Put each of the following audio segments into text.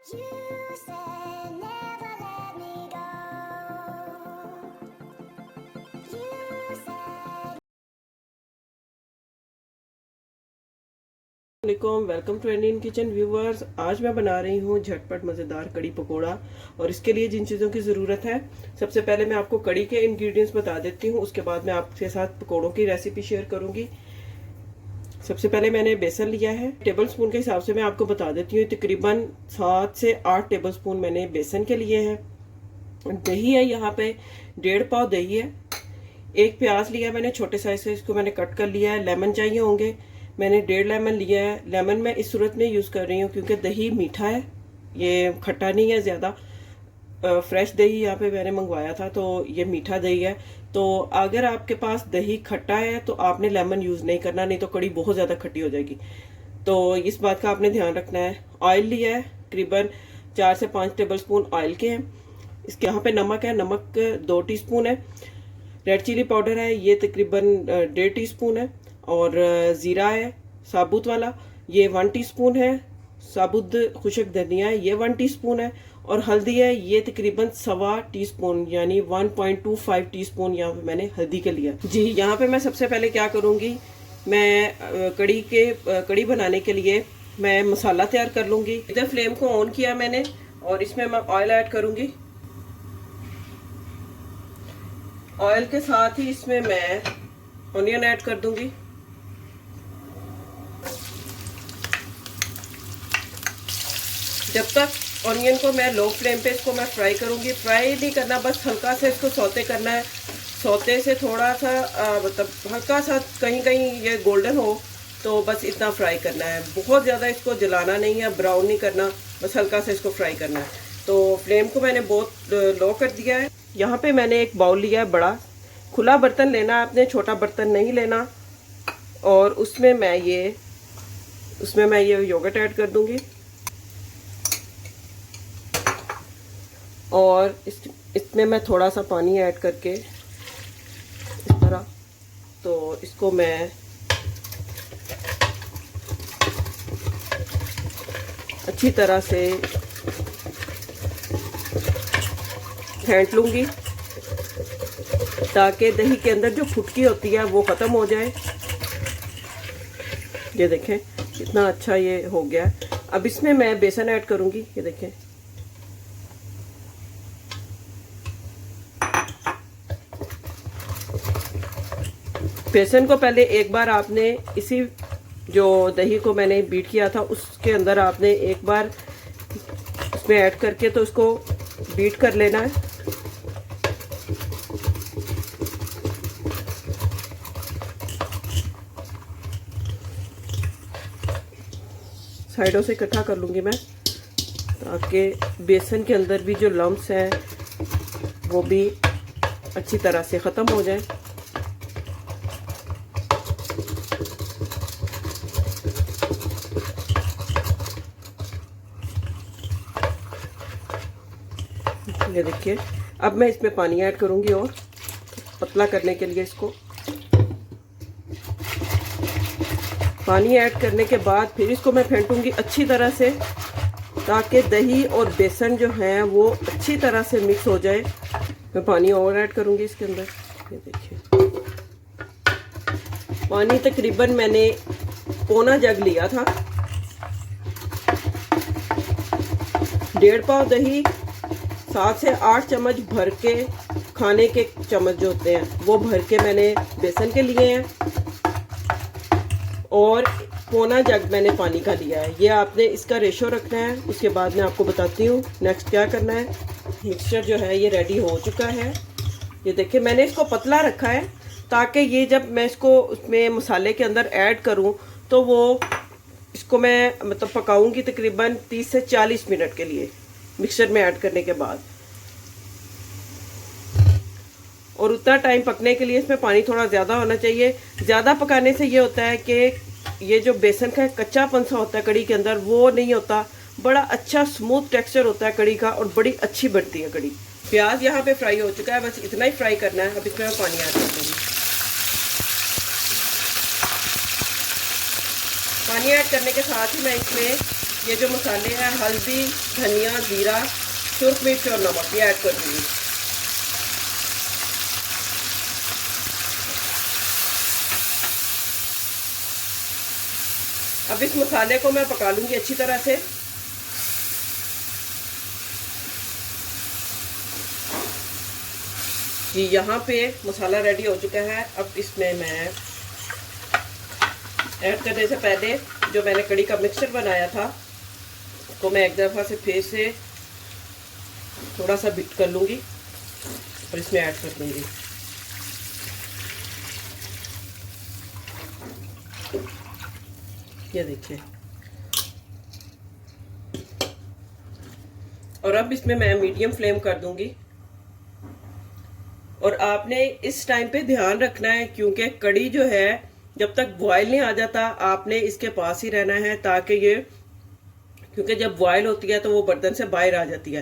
You said never let me go. You said welcome to Indian kitchen viewers. आज मैं बना रही हूँ झटपट मज़ेदार कड़ी पकोड़ा। और इसके लिए जिन चीज़ों की ज़रूरत है, सबसे पहले मैं आपको कड़ी के इंग्रेडिएंट्स बता देती हूँ, उसके बाद मैं आपके साथ पकोड़ों की रेसिपी शेयर करूँगी। सबसे पहले मैंने बेसन लिया है, टेबल स्पून के हिसाब से मैं आपको बता देती हूँ, तकरीबन 7 से 8 टेबल स्पून मैंने बेसन के लिए हैं। दही है यहाँ पे 1.5 पाव दही है। एक प्याज लिया मैंने छोटे साइज से, इसको मैंने कट कर लिया है। लेमन चाहिए होंगे, मैंने 1.5 लेमन लिया है। लेमन मैं इस सूरत में यूज़ कर रही हूँ क्योंकि दही मीठा है, ये खट्टा नहीं है ज़्यादा। फ्रेश दही यहाँ पे मैंने मंगवाया था, तो ये मीठा दही है। तो अगर आपके पास दही खट्टा है तो आपने लेमन यूज़ नहीं करना, नहीं तो कड़ी बहुत ज़्यादा खट्टी हो जाएगी। तो इस बात का आपने ध्यान रखना है। ऑयल लिया है, तकरीबन 4 से 5 टेबल स्पून ऑयल के हैं। इसके यहाँ पे नमक है, नमक 2 टीस्पून है। रेड चिली पाउडर है, ये तकरीबन 1.5 टीस्पून है। और ज़ीरा है साबुत वाला, ये 1 टीस्पून है। साबुत खुशक धनिया है, ये 1 टीस्पून है। और हल्दी है, ये तकरीबन 1.25 टीस्पून यानी 1.25 टीस्पून यहाँ पे मैंने हल्दी के लिया जी। यहाँ पे मैं सबसे पहले क्या करूँगी, मैं कड़ी बनाने के लिए मैं मसाला तैयार कर लूँगी। इधर फ्लेम को ऑन किया मैंने और इसमें मैं ऑयल ऐड करूँगी। ऑयल के साथ ही इसमें मैं ऑनियन ऐड कर दूंगी। जब तक ऑनियन को मैं लो फ्लेम पे इसको मैं फ्राई करूंगी। फ्राई नहीं करना, बस हल्का सा इसको सौते करना है। सौते से थोड़ा सा मतलब हल्का सा कहीं कहीं ये गोल्डन हो, तो बस इतना फ्राई करना है। बहुत ज़्यादा इसको जलाना नहीं है, ब्राउन नहीं करना, बस हल्का सा इसको फ्राई करना है। तो फ्लेम को मैंने बहुत लो कर दिया है। यहाँ पे मैंने एक बाउल लिया है बड़ा। खुला बर्तन लेना है आपने, छोटा बर्तन नहीं लेना। और उसमें मैं ये योगर्ट ऐड कर दूंगी। और इसमें मैं थोड़ा सा पानी ऐड करके इस तरह, तो इसको मैं अच्छी तरह से फेंट लूंगी ताकि दही के अंदर जो फुटकी होती है वो ख़त्म हो जाए। ये देखें कितना अच्छा ये हो गया। अब इसमें मैं बेसन ऐड करूंगी। ये देखें, बेसन को पहले एक बार आपने इसी जो दही को मैंने बीट किया था उसके अंदर आपने एक बार इसमें ऐड करके तो इसको बीट कर लेना है। साइडों से इकट्ठा कर लूँगी मैं, ताकि बेसन के अंदर भी जो लम्स हैं वो भी अच्छी तरह से ख़त्म हो जाए। ये देखिए, अब मैं इसमें पानी ऐड करूँगी और पतला करने के लिए इसको पानी ऐड करने के बाद फिर इसको मैं फेंटूंगी अच्छी तरह से, ताकि दही और बेसन जो है वो अच्छी तरह से मिक्स हो जाए। मैं पानी और ऐड करूंगी इसके अंदर। ये देखिए, पानी तकरीबन मैंने पौना जग लिया था। 1.5 पाव दही, 7 से 8 चम्मच भर के, खाने के चम्मच जो होते हैं वो भर के मैंने बेसन के लिए हैं। और पौना जग मैंने पानी का लिया है। ये आपने इसका रेशो रखना है। उसके बाद मैं आपको बताती हूँ नेक्स्ट क्या करना है। मिक्सचर जो है ये रेडी हो चुका है। ये देखिए, मैंने इसको पतला रखा है ताकि ये जब मैं इसको उसमें मसाले के अंदर ऐड करूँ तो वो इसको मैं मतलब पकाऊंगी तकरीबन 30 से 40 मिनट के लिए मिक्सचर में ऐड करने के बाद। और उतना टाइम पकने के लिए इसमें पानी थोड़ा ज़्यादा होना चाहिए। ज़्यादा पकाने से ये होता है कि ये जो बेसन का कच्चापन सा होता है कड़ी के अंदर वो नहीं होता, बड़ा अच्छा स्मूथ टेक्सचर होता है कड़ी का और बड़ी अच्छी बनती है कड़ी। प्याज यहाँ पे फ्राई हो चुका है, बस इतना ही फ्राई करना है। अब इसमें मैं पानी ऐड कर दूँगी। पानी ऐड करने के साथ ही मैं इसमें ये जो मसाले हैं हल्दी, धनिया, जीरा, सुर्ख मिर्च और नमक ये ऐड कर दूंगी। अब इस मसाले को मैं पका लूंगी अच्छी तरह से। जी यहाँ पे मसाला रेडी हो चुका है। अब इसमें मैं ऐड करने से पहले जो मैंने कड़ी का मिक्सचर बनाया था उसको मैं एक दफ़ा से फिर से थोड़ा सा बीट कर लूँगी और इसमें ऐड कर दूँगी। ये देखिए। और अब इसमें मैं मीडियम फ्लेम कर दूँगी। और आपने इस टाइम पे ध्यान रखना है क्योंकि कड़ी जो है जब तक बॉयल नहीं आ जाता आपने इसके पास ही रहना है, ताकि ये, क्योंकि जब बॉयल होती है तो वो बर्तन से बाहर आ जाती है,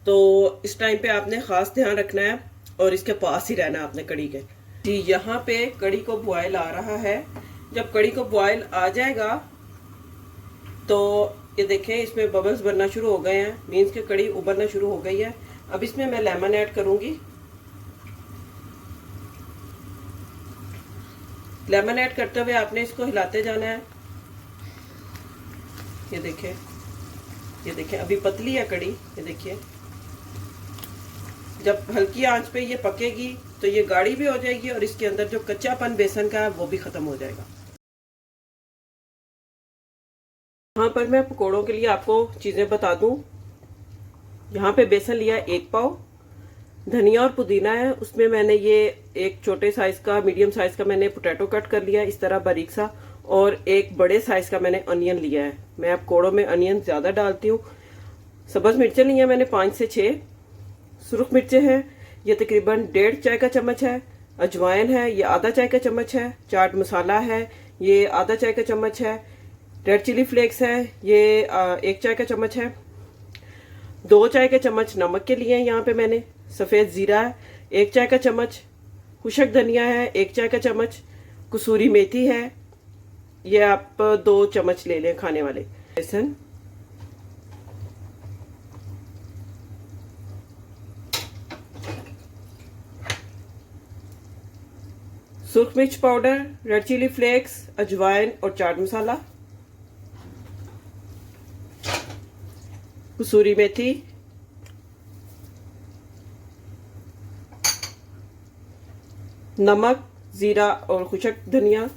तो इस टाइम पे आपने ख़ास ध्यान रखना है और इसके पास ही रहना है आपने कड़ी के। जी यहाँ पे कड़ी को बॉयल आ रहा है। जब कड़ी को बॉयल आ जाएगा तो ये देखें इसमें बबल्स बनना शुरू हो गए हैं, मीन्स कि कड़ी उबलना शुरू हो गई है। अब इसमें मैं लेमन ऐड करूँगी। लेमन ऐड करते हुए आपने इसको हिलाते जाना है। ये देखें अभी पतली है कड़ी। ये देखिए जब हल्की आंच पे ये पकेगी तो ये गाढ़ी भी हो जाएगी और इसके अंदर जो कच्चापन बेसन का है वो भी खत्म हो जाएगा। यहाँ पर मैं पकोड़ों के लिए आपको चीजें बता दूं। यहाँ पे बेसन लिया 1 पाव, धनिया और पुदीना है, उसमें मैंने ये एक छोटे साइज का, मीडियम साइज का मैंने पोटैटो कट कर लिया इस तरह बारीक सा, और एक बड़े साइज का मैंने अनियन लिया है। मैं अब पकोड़ों में अनियन ज्यादा डालती हूँ। सब्ज मिर्चें ली हैं मैंने 5 से 6, सुर्ख मिर्चें हैं ये तकरीबन 1.5 चाय का चम्मच है, अजवाइन है ये आधा चाय का चम्मच है, चाट मसाला है ये आधा चाय का चम्मच है, रेड चिली फ्लेक्स है ये 1 चाय का चम्मच है, 2 चाय के चम्मच नमक के लिए यहाँ पे मैंने, सफेद जीरा है 1 चाय का चम्मच, खुशक धनिया है 1 चाय का चम्मच, कसूरी मेथी है ये आप 2 चम्मच ले लें खाने वाले, बेसन, सुर्ख मिर्च पाउडर, रेड चिली फ्लेक्स, अजवाइन और चाट मसाला, कसूरी मेथी, नमक, जीरा और खुशक धनिया,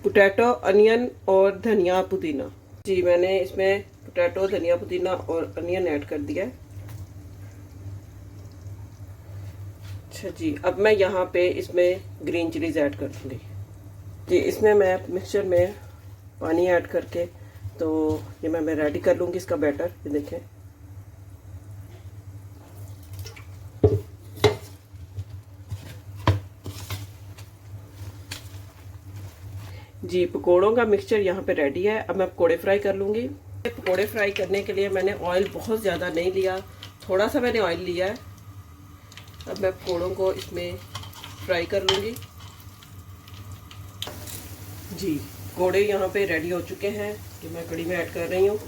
पोटैटो, अनियन और धनिया पुदीना। जी मैंने इसमें पोटैटो, धनिया पुदीना और अनियन ऐड कर दिया है। अच्छा जी, अब मैं यहाँ पे इसमें ग्रीन चिलीज ऐड कर दूंगी। जी इसमें मैं मिक्सचर में पानी ऐड करके तो ये मैं रेडी कर लूँगी इसका बैटर। ये देखें जी, पकोड़ों का मिक्सचर यहाँ पे रेडी है। अब मैं पकोड़े फ्राई कर लूँगी। पकोड़े फ्राई करने के लिए मैंने ऑयल बहुत ज़्यादा नहीं लिया, थोड़ा सा मैंने ऑयल लिया है। अब मैं पकोड़ों को इसमें फ्राई कर लूँगी। जी पकोड़े यहाँ पे रेडी हो चुके हैं, जो मैं कड़ी में ऐड कर रही हूँ।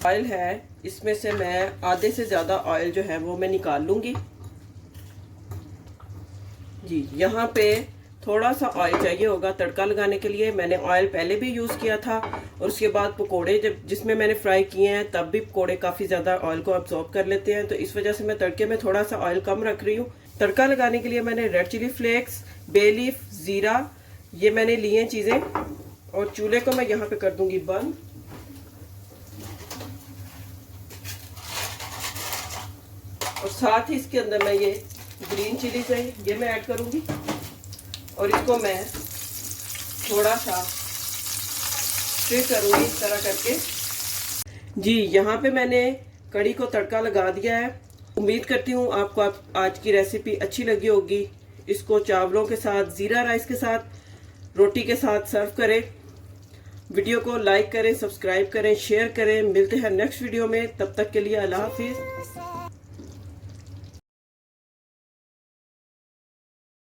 ऑयल है, इसमें से मैं आधे से ज़्यादा ऑयल जो है वो मैं निकाल लूँगी। जी यहाँ पे थोड़ा सा ऑयल चाहिए होगा तड़का लगाने के लिए। मैंने ऑयल पहले भी यूज़ किया था और उसके बाद पकोड़े जब जिसमें मैंने फ्राई किए हैं तब भी पकोड़े काफ़ी ज़्यादा ऑयल को अब्जॉर्ब कर लेते हैं, तो इस वजह से मैं तड़के में थोड़ा सा ऑयल कम रख रही हूँ। तड़का लगाने के लिए मैंने red chilli flakes, bay leaf, ज़ीरा ये मैंने लिए चीज़ें, और चूल्हे को मैं यहाँ पे कर दूंगी बंद। और साथ ही इसके अंदर मैं ये ग्रीन चिलीज है ये मैं ऐड करूंगी और इसको मैं थोड़ा सा स्टिर करूंगी इस तरह करके। जी यहाँ पे मैंने कड़ी को तड़का लगा दिया है। उम्मीद करती हूँ आपको आज की रेसिपी अच्छी लगी होगी। इसको चावलों के साथ, जीरा राइस के साथ, रोटी के साथ सर्व करें। वीडियो को लाइक करें, सब्सक्राइब करें, शेयर करें। मिलते हैं नेक्स्ट वीडियो में, तब तक के लिए अल्लाह हाफिज।